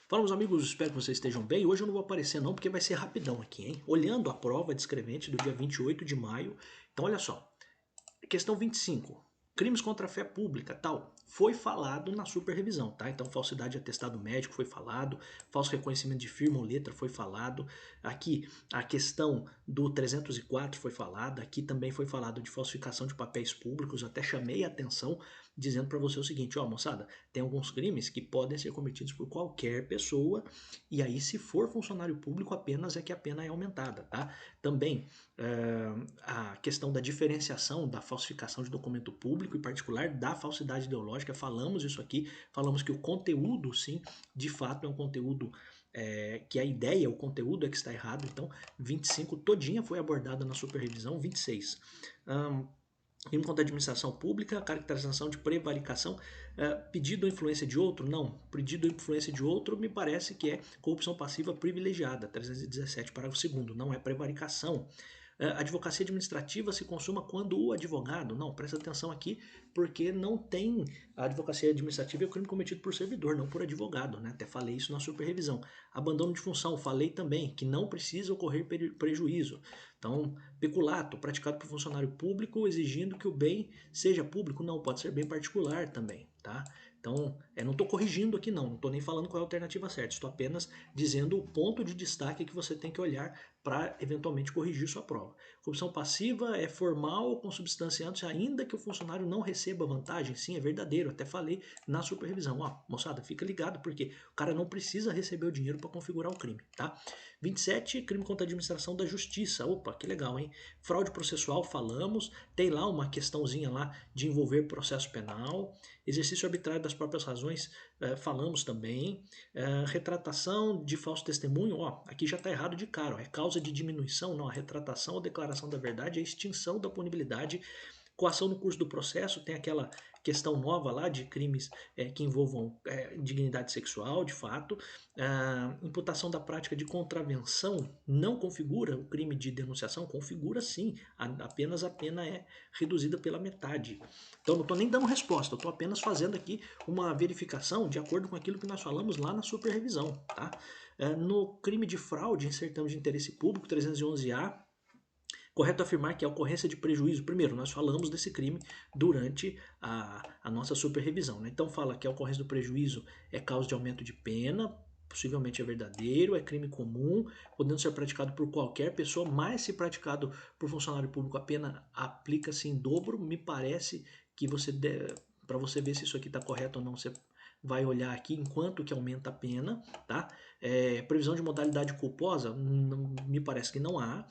Fala, meus amigos, espero que vocês estejam bem. Hoje eu não vou aparecer não, porque vai ser rapidão aqui, hein? Olhando a prova descrevente do dia 28 de maio. Então, olha só. Questão 25. Crimes contra a fé pública, tal. Foi falado na superrevisão, tá? Então, falsidade de atestado médico foi falado, falso reconhecimento de firma ou letra foi falado. Aqui, a questão do 304 foi falada. Aqui também foi falado de falsificação de papéis públicos. Até chamei a atenção dizendo para você o seguinte, ó, moçada, tem alguns crimes que podem ser cometidos por qualquer pessoa e aí, se for funcionário público, apenas é que a pena é aumentada, tá? Também, a questão da diferenciação da falsificação de documento público, em particular da falsidade ideológica, falamos isso aqui, falamos que o conteúdo, sim, de fato é um conteúdo que a ideia, o conteúdo é que está errado, então 25 todinha foi abordada na superrevisão, 26. Crime contra a administração pública, caracterização de prevaricação, pedido ou influência de outro? Não. Pedido ou influência de outro me parece que é corrupção passiva privilegiada, 317, parágrafo 2º, não é prevaricação. Advocacia administrativa se consuma quando o advogado, não, presta atenção aqui, porque não tem, a advocacia administrativa é o crime cometido por servidor, não por advogado, né? Até falei isso na superrevisão. Abandono de função, falei também que não precisa ocorrer prejuízo. Então, peculato, praticado por funcionário público, exigindo que o bem seja público, não, pode ser bem particular também, tá? Então, não estou corrigindo aqui não estou nem falando qual é a alternativa certa, estou apenas dizendo o ponto de destaque que você tem que olhar para eventualmente corrigir sua prova. Corrupção passiva é formal ou consubstanciando-se ainda que o funcionário não receba vantagem, sim, é verdadeiro, até falei na superrevisão, ó, moçada, fica ligado, porque o cara não precisa receber o dinheiro para configurar o crime, tá? 27, crime contra a administração da justiça, opa, que legal, hein? Fraude processual, falamos, tem lá uma questãozinha lá de envolver processo penal, exercício arbitrário das próprias razões, falamos também, retratação de falso testemunho, ó, aqui já está errado de cara, ó, é causa de diminuição, não, a retratação ou declaração da verdade é extinção da punibilidade. Coação no curso do processo, tem aquela questão nova lá de crimes que envolvam dignidade sexual, de fato. Imputação da prática de contravenção não configura o crime de denunciação? Configura sim, apenas a pena é reduzida pela metade. Então não estou nem dando resposta, estou apenas fazendo aqui uma verificação de acordo com aquilo que nós falamos lá na superrevisão. Tá? No crime de fraude em certame de interesse público, 311A, correto afirmar que a ocorrência de prejuízo, primeiro, nós falamos desse crime durante a nossa superrevisão, né? Então fala que a ocorrência do prejuízo é causa de aumento de pena, possivelmente é verdadeiro, é crime comum, podendo ser praticado por qualquer pessoa, mas se praticado por funcionário público a pena aplica-se em dobro. Me parece que para você ver se isso aqui está correto ou não, você vai olhar aqui enquanto que aumenta a pena, tá? Previsão de modalidade culposa, me parece que não há.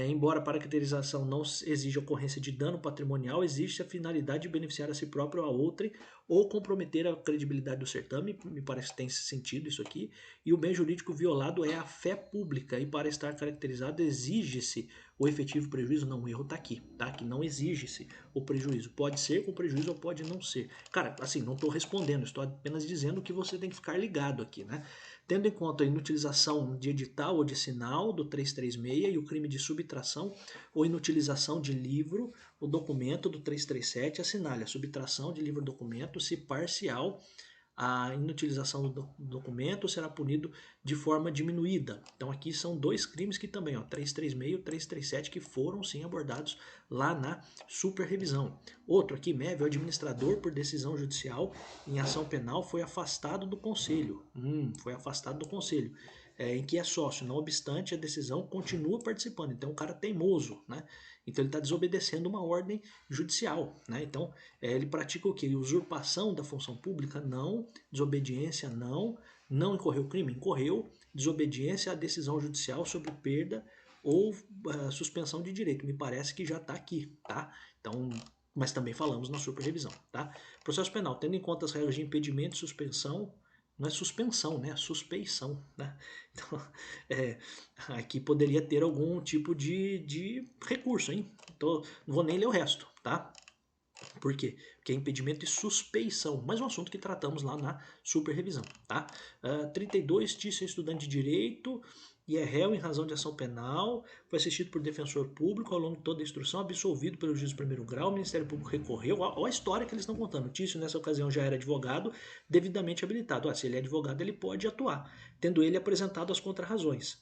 Embora para a caracterização não exija ocorrência de dano patrimonial, existe a finalidade de beneficiar a si próprio ou a outrem ou comprometer a credibilidade do certame, me parece que tem sentido isso aqui, e o bem jurídico violado é a fé pública, e para estar caracterizado exige-se o efetivo prejuízo, não, o erro está aqui, tá? Que não exige-se o prejuízo, pode ser com prejuízo ou pode não ser. Cara, assim, não estou respondendo, estou apenas dizendo que você tem que ficar ligado aqui, né? Tendo em conta a inutilização de edital ou de sinal do 336 e o crime de subtração ou inutilização de livro ou documento do 337, assinale a subtração de livro ou documento se parcial. A inutilização do documento será punido de forma diminuída. Então aqui são dois crimes que também, ó, 336 e 337, que foram sim abordados lá na superrevisão. Outro aqui, MEV, o administrador por decisão judicial em ação penal foi afastado do conselho. Foi afastado do conselho. Em que é sócio, não obstante a decisão continua participando, então o cara é teimoso, né? Então ele está desobedecendo uma ordem judicial, né? Então ele pratica o que? Usurpação da função pública? Não. Desobediência? Não. Não incorreu crime? Incorreu. Desobediência à decisão judicial sobre perda ou suspensão de direito. Me parece que já está aqui, tá? Então, mas também falamos na superrevisão, tá? Processo penal, tendo em conta as regras de impedimento e suspensão, não é suspensão, né? É suspeição, né? Então, aqui poderia ter algum tipo de recurso, hein? Não vou nem ler o resto, tá? Por quê? Porque é impedimento e suspeição, mais um assunto que tratamos lá na superrevisão, tá? 32, Tício é estudante de Direito e é réu em razão de ação penal, foi assistido por defensor público ao longo de toda a instrução, absolvido pelo juiz de primeiro grau, o Ministério Público recorreu, olha a história que eles estão contando. Tício, nessa ocasião, já era advogado, devidamente habilitado. Se ele é advogado, ele pode atuar, tendo ele apresentado as contrarrazões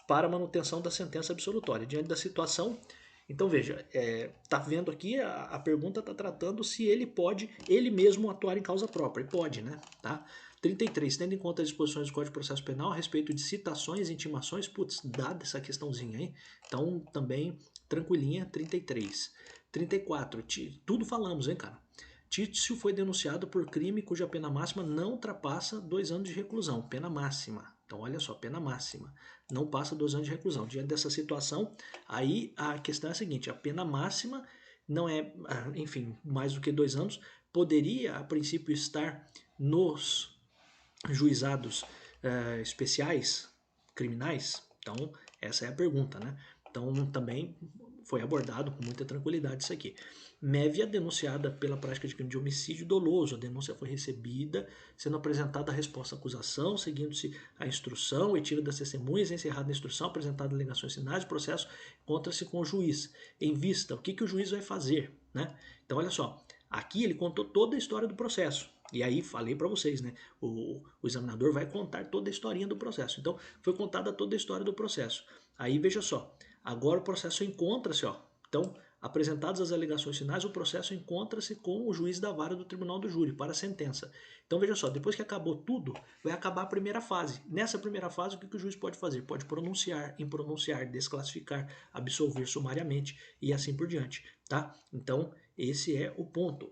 para a manutenção da sentença absolutória. Diante da situação, então veja, tá vendo aqui, a pergunta está tratando se ele pode, ele mesmo atuar em causa própria. E pode, né? Tá? 33, tendo em conta as disposições do Código de Processo Penal a respeito de citações, intimações, putz, dada essa questãozinha aí, então também tranquilinha, 33. 34, tudo falamos, hein, cara? Tício foi denunciado por crime cuja pena máxima não ultrapassa 2 anos de reclusão, pena máxima. Então, olha só, pena máxima. Não passa 2 anos de reclusão. Diante dessa situação, aí a questão é a seguinte, a pena máxima não é, enfim, mais do que 2 anos, poderia, a princípio, estar nos juizados especiais criminais? Então, essa é a pergunta, né? Então, também foi abordado com muita tranquilidade isso aqui. Mévia, denunciada pela prática de crime de homicídio doloso. A denúncia foi recebida, sendo apresentada a resposta à acusação, seguindo-se a instrução, retiro das testemunhas, encerrada a instrução, apresentada alegações finais, processo encontra-se com o juiz. Em vista, o que o juiz vai fazer, né? Então, olha só, aqui ele contou toda a história do processo. E aí falei para vocês, né? O examinador vai contar toda a historinha do processo. Então, foi contada toda a história do processo. Aí veja só, agora o processo encontra-se, ó. Então, apresentadas as alegações finais, o processo encontra-se com o juiz da vara do tribunal do júri para a sentença. Então veja só, depois que acabou tudo, vai acabar a primeira fase. Nessa primeira fase, o que o juiz pode fazer? Pode pronunciar, impronunciar, desclassificar, absolver sumariamente e assim por diante, tá? Então, esse é o ponto.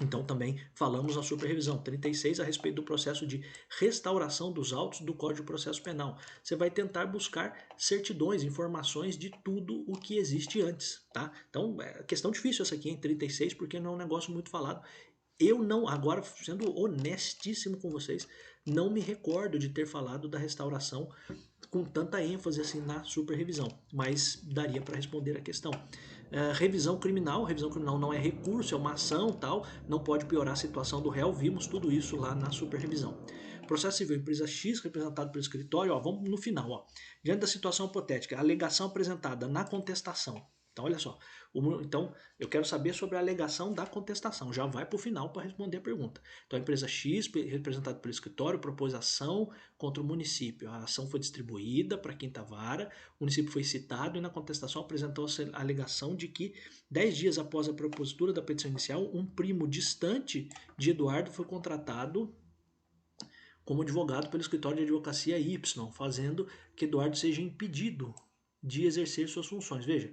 Então também falamos na superrevisão 36 a respeito do processo de restauração dos autos do Código de Processo Penal. Você vai tentar buscar certidões, informações de tudo o que existe antes, tá? Então, é questão difícil essa aqui em 36 porque não é um negócio muito falado. Eu não, agora sendo honestíssimo com vocês, não me recordo de ter falado da restauração com tanta ênfase assim na superrevisão, mas daria para responder a questão. Revisão criminal não é recurso, é uma ação tal, não pode piorar a situação do réu, vimos tudo isso lá na superrevisão. Processo civil, empresa X, representado pelo escritório, ó, vamos no final, ó. Diante da situação hipotética, a alegação apresentada na contestação. Então, olha só. Então, eu quero saber sobre a alegação da contestação. Já vai para o final para responder a pergunta. Então, a empresa X, representada pelo escritório, propôs ação contra o município. A ação foi distribuída para a quinta vara, o município foi citado e na contestação apresentou-se a alegação de que 10 dias após a propositura da petição inicial, um primo distante de Eduardo foi contratado como advogado pelo escritório de advocacia Y, fazendo que Eduardo seja impedido de exercer suas funções. Veja,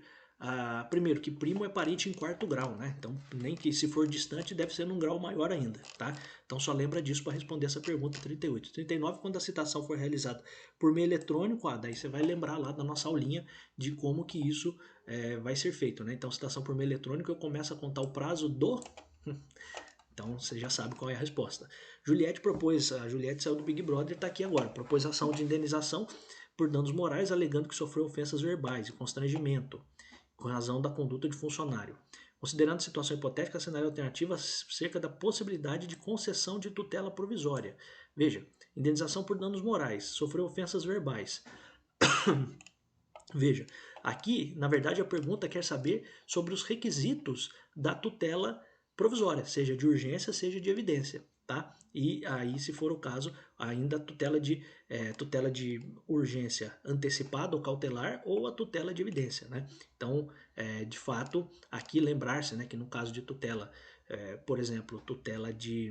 primeiro, que primo é parente em quarto grau, né? Então, nem que se for distante, deve ser num grau maior ainda, tá? Então, só lembra disso para responder essa pergunta 38. 39, quando a citação for realizada por meio eletrônico, daí você vai lembrar lá da nossa aulinha de como que isso vai ser feito, né? Então, citação por meio eletrônico, eu começo a contar o prazo do... Então você já sabe qual é a resposta. A Juliette saiu do Big Brother e está aqui agora. Propôs ação de indenização por danos morais, alegando que sofreu ofensas verbais e constrangimento, com razão da conduta de funcionário. Considerando a situação hipotética, cenário alternativo acerca da possibilidade de concessão de tutela provisória. Veja, indenização por danos morais, sofreu ofensas verbais. Veja, aqui, na verdade, a pergunta quer saber sobre os requisitos da tutela provisória, seja de urgência, seja de evidência, tá? E aí, se for o caso, ainda a tutela de urgência antecipada ou cautelar ou a tutela de evidência, né? Então, de fato, aqui lembrar-se, né, que no caso de tutela, por exemplo, tutela de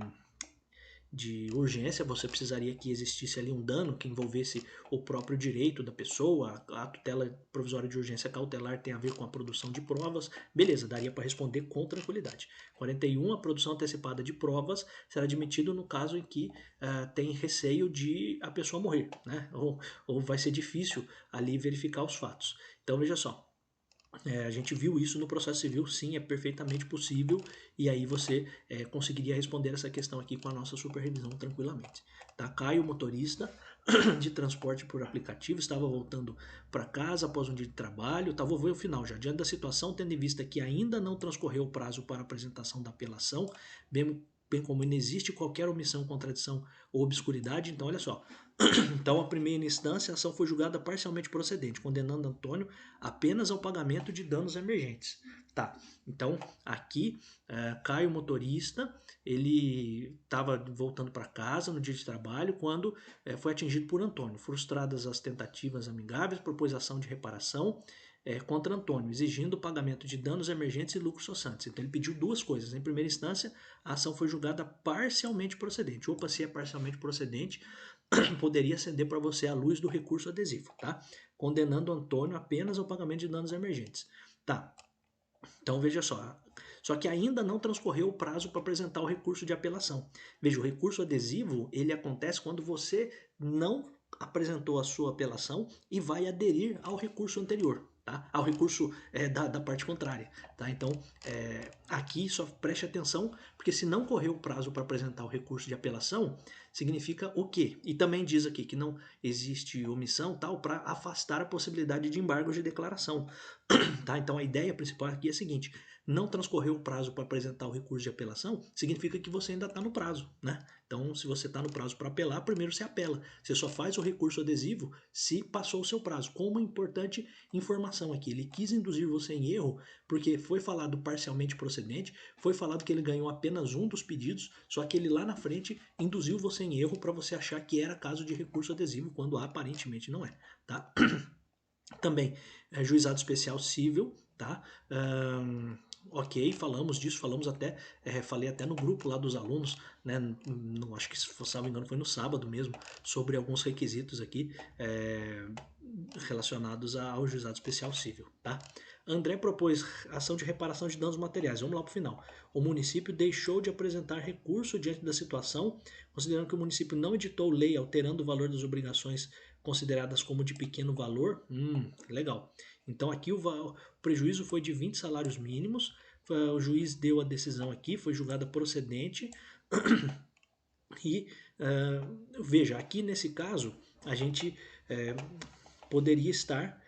urgência, você precisaria que existisse ali um dano que envolvesse o próprio direito da pessoa. A tutela provisória de urgência cautelar tem a ver com a produção de provas. Beleza, daria para responder com tranquilidade. 41, a produção antecipada de provas será admitido no caso em que tem receio de a pessoa morrer, né? Ou vai ser difícil ali verificar os fatos. Então, veja só. A gente viu isso no processo civil, sim, é perfeitamente possível, e aí você conseguiria responder essa questão aqui com a nossa superrevisão tranquilamente. Tá? Caio, motorista de transporte por aplicativo, estava voltando para casa após um dia de trabalho, vou ver o final já. Diante da situação, tendo em vista que ainda não transcorreu o prazo para apresentação da apelação, bem como não existe qualquer omissão, contradição ou obscuridade, então olha só. Então, a primeira instância, a ação foi julgada parcialmente procedente, condenando Antônio apenas ao pagamento de danos emergentes. Tá, então aqui Caio, motorista, ele estava voltando para casa no dia de trabalho quando foi atingido por Antônio. Frustradas as tentativas amigáveis, propôs ação de reparação contra Antônio, exigindo o pagamento de danos emergentes e lucros cessantes. Então ele pediu duas coisas. Em primeira instância, a ação foi julgada parcialmente procedente. Opa, se é parcialmente procedente, poderia acender para você a luz do recurso adesivo, tá? Condenando Antônio apenas ao pagamento de danos emergentes. Tá, então veja só. Só que ainda não transcorreu o prazo para apresentar o recurso de apelação. Veja, o recurso adesivo, ele acontece quando você não apresentou a sua apelação e vai aderir ao recurso anterior, tá? Ao recurso da parte contrária, tá? Então, aqui só preste atenção, porque se não correu o prazo para apresentar o recurso de apelação, significa o quê? E também diz aqui que não existe omissão tal para afastar a possibilidade de embargos de declaração. Tá? Então a ideia principal aqui é a seguinte: não transcorreu o prazo para apresentar o recurso de apelação, significa que você ainda está no prazo, né? Então, se você está no prazo para apelar, primeiro você apela. Você só faz o recurso adesivo se passou o seu prazo. Com uma importante informação aqui, ele quis induzir você em erro, porque foi falado parcialmente procedente, foi falado que ele ganhou apenas um dos pedidos, só que ele lá na frente induziu você em erro para você achar que era caso de recurso adesivo, quando aparentemente não é, tá? Também juizado especial civil, tá? Ok, falamos disso, falamos até, falei até no grupo lá dos alunos, né? Acho que, se não me engano, foi no sábado mesmo, sobre alguns requisitos aqui relacionados ao juizado especial civil, tá? André propôs ação de reparação de danos materiais. Vamos lá para o final. O município deixou de apresentar recurso diante da situação, considerando que o município não editou lei alterando o valor das obrigações consideradas como de pequeno valor. Legal. Então aqui o prejuízo foi de 20 salários mínimos. O juiz deu a decisão aqui, foi julgada procedente. E veja, aqui nesse caso, a gente poderia estar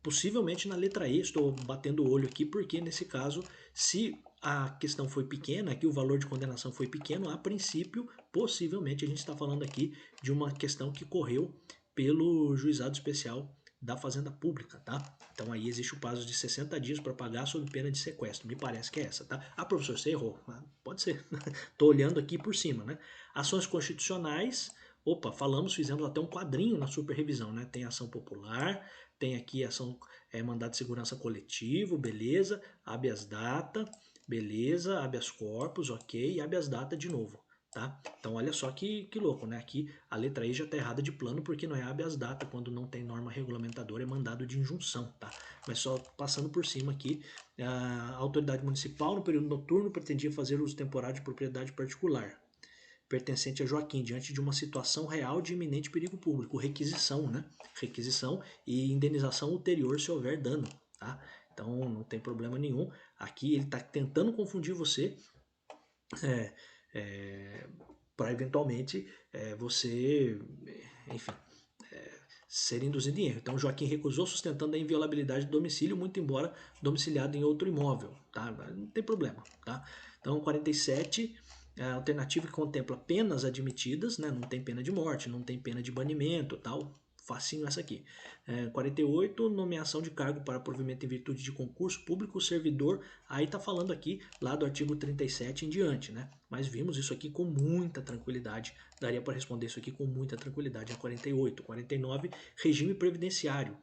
possivelmente na letra E. Estou batendo o olho aqui porque nesse caso, se a questão foi pequena, que o valor de condenação foi pequeno, a princípio, possivelmente a gente está falando aqui de uma questão que correu pelo juizado especial da Fazenda Pública, tá? Então aí existe o prazo de 60 dias para pagar sob pena de sequestro. Me parece que é essa, tá? Ah, professor, você errou. Pode ser. Estou olhando aqui por cima, né? Ações constitucionais. Opa, fizemos até um quadrinho na superrevisão, né? Tem ação popular, tem aqui ação mandado de segurança coletivo, beleza, habeas data, beleza, habeas corpus, ok, e habeas data de novo, tá? Então olha só que louco, né? Aqui a letra E já está errada de plano porque não é habeas data quando não tem norma regulamentadora, é mandado de injunção, tá? Mas só passando por cima aqui, a autoridade municipal no período noturno pretendia fazer uso temporário de propriedade particular pertencente a Joaquim, diante de uma situação real de iminente perigo público, requisição, né? Requisição e indenização ulterior se houver dano, tá? Então não tem problema nenhum. Aqui ele está tentando confundir você para eventualmente você, enfim, ser induzido em erro. Então Joaquim recusou sustentando a inviolabilidade do domicílio, muito embora domiciliado em outro imóvel, tá? Não tem problema, tá? Então 47, a alternativa que contempla penas admitidas, né? Não tem pena de morte, não tem pena de banimento, tal. Facinho essa aqui. 48, nomeação de cargo para provimento em virtude de concurso público, servidor. Aí tá falando aqui lá do artigo 37 em diante, né? Mas vimos isso aqui com muita tranquilidade. Daria para responder isso aqui com muita tranquilidade. A 48. 49, regime previdenciário.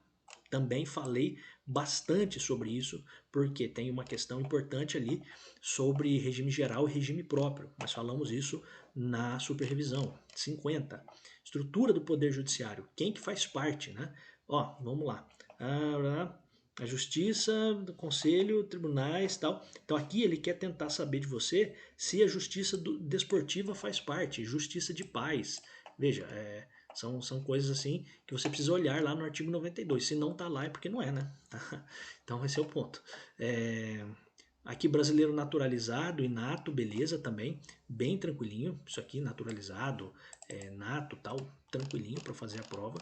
Também falei bastante sobre isso, porque tem uma questão importante ali sobre regime geral e regime próprio. Nós falamos isso na superrevisão. 50. Estrutura do Poder Judiciário. Quem que faz parte, né? Ó, vamos lá. A Justiça, do Conselho, tribunais, tal. Então aqui ele quer tentar saber de você se a Justiça desportiva faz parte, Justiça de Paz. Veja, São coisas assim que você precisa olhar lá no artigo 92. Se não está lá é porque não é, né? Então esse é o ponto. Aqui brasileiro naturalizado, inato, beleza também, bem tranquilinho. Isso aqui naturalizado, nato, tal, tranquilinho para fazer a prova.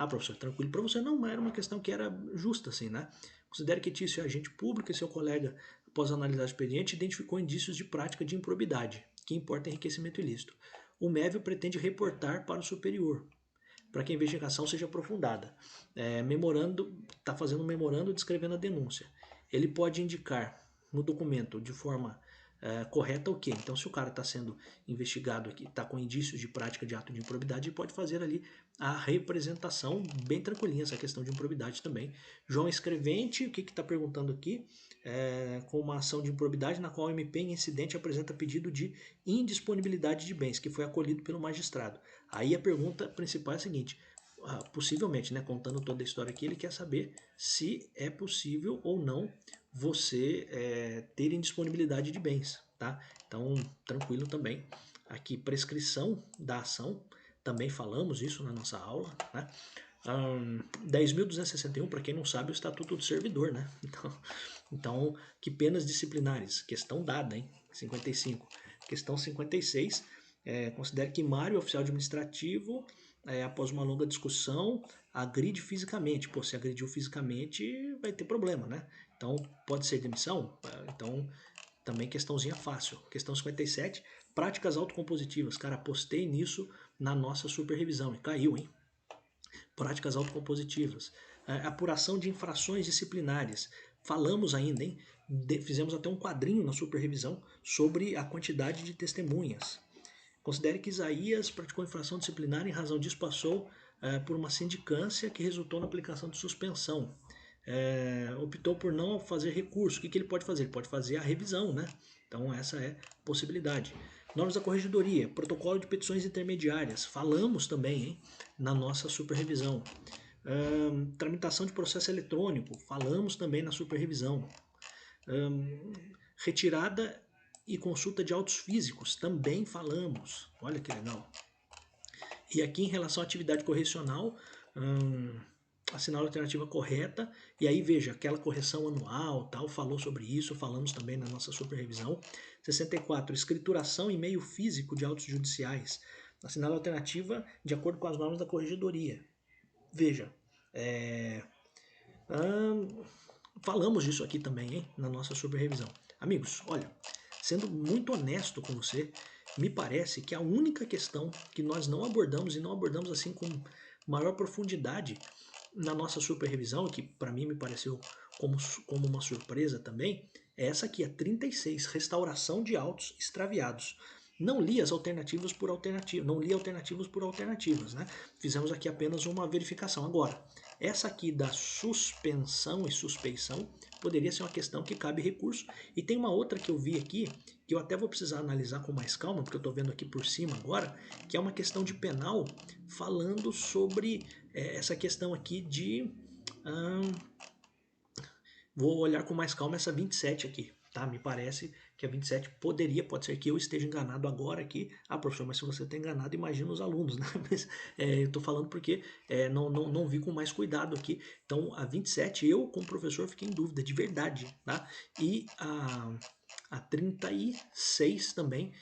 Professor, tranquilo para você? Não, era uma questão que era justa, assim, né? Considere que Tício é agente público e seu colega, após analisar o expediente, identificou indícios de prática de improbidade, que importa enriquecimento ilícito. O MEV pretende reportar para o superior, para que a investigação seja aprofundada. Está fazendo um memorando descrevendo a denúncia. Ele pode indicar no documento de forma correta o quê? Então, se o cara está sendo investigado aqui, está com indícios de prática de ato de improbidade, ele pode fazer ali a representação, bem tranquilinha essa questão de improbidade também. João Escrevente, o que está perguntando aqui? Com uma ação de improbidade na qual o MP em incidente apresenta pedido de indisponibilidade de bens, que foi acolhido pelo magistrado. Aí a pergunta principal é a seguinte, possivelmente, né, contando toda a história aqui, ele quer saber se é possível ou não você ter indisponibilidade de bens, tá? Então, tranquilo também. Aqui, prescrição da ação, também falamos isso na nossa aula, né? 10.261, para quem não sabe, o Estatuto do Servidor, né? Então, que penas disciplinares? Questão dada, hein? 55. Questão 56. Considere que Mário, oficial administrativo, após uma longa discussão, agride fisicamente. Pô, se agrediu fisicamente, vai ter problema, né? Então, pode ser demissão? Então, também questãozinha fácil. Questão 57. Práticas autocompositivas. Cara, apostei nisso na nossa superrevisão e caiu, hein? Práticas autocompositivas. Apuração de infrações disciplinares. Falamos ainda, hein? Fizemos até um quadrinho na superrevisão sobre a quantidade de testemunhas. Considere que Isaías praticou infração disciplinar e em razão disso passou por uma sindicância que resultou na aplicação de suspensão. Optou por não fazer recurso. O que ele pode fazer? Ele pode fazer a revisão, né? Então essa é a possibilidade. Normas da corregedoria, protocolo de petições intermediárias. Falamos também, hein, na nossa superrevisão. Tramitação de processo eletrônico. Falamos também na superrevisão. Retirada e consulta de autos físicos, também falamos. Olha que legal. E aqui em relação à atividade correcional, assinar a alternativa correta, e aí veja, aquela correção anual, tal, falou sobre isso, falamos também na nossa superrevisão. 64, escrituração em meio físico de autos judiciais, assinar a alternativa de acordo com as normas da corregedoria. Veja, falamos disso aqui também, hein, na nossa superrevisão. Amigos, olha, sendo muito honesto com você, me parece que a única questão que nós não abordamos, e não abordamos assim com maior profundidade na nossa superrevisão, que para mim me pareceu como uma surpresa também, é essa aqui, a 36, restauração de autos extraviados. Não li as alternativas por alternativas, não li alternativas por alternativas, né? Fizemos aqui apenas uma verificação. Agora, essa aqui da suspensão e suspeição poderia ser uma questão que cabe recurso. E tem uma outra que eu vi aqui, que eu até vou precisar analisar com mais calma, porque eu estou vendo aqui por cima agora, que é uma questão de penal, falando sobre essa questão aqui de... vou olhar com mais calma essa 27 aqui, tá? Me parece que a 27 pode ser que eu esteja enganado agora aqui. Professor, mas se você está enganado, imagina os alunos, né? Mas, eu estou falando porque não vi com mais cuidado aqui. Então, a 27, eu como professor fiquei em dúvida, de verdade, tá? E a 36 também,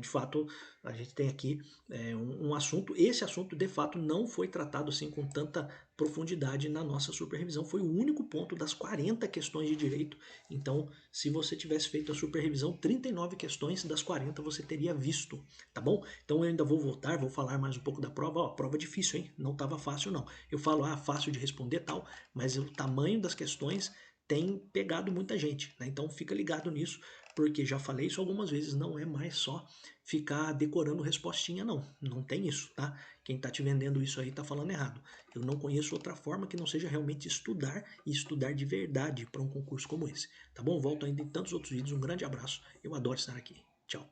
de fato, a gente tem aqui um assunto. Esse assunto, de fato, não foi tratado assim com tanta profundidade na nossa superrevisão. Foi o único ponto das 40 questões de direito. Então, se você tivesse feito a superrevisão, 39 questões das 40 você teria visto, tá bom? Então, eu ainda vou voltar, vou falar mais um pouco da prova. Prova difícil, hein? Não estava fácil, não. Eu falo, fácil de responder tal, mas o tamanho das questões tem pegado muita gente, né? Então, fica ligado nisso, porque já falei isso algumas vezes, não é mais só ficar decorando respostinha, não. Não tem isso, tá? Quem está te vendendo isso aí está falando errado. Eu não conheço outra forma que não seja realmente estudar, e estudar de verdade para um concurso como esse. Tá bom? Volto ainda em tantos outros vídeos. Um grande abraço. Eu adoro estar aqui. Tchau.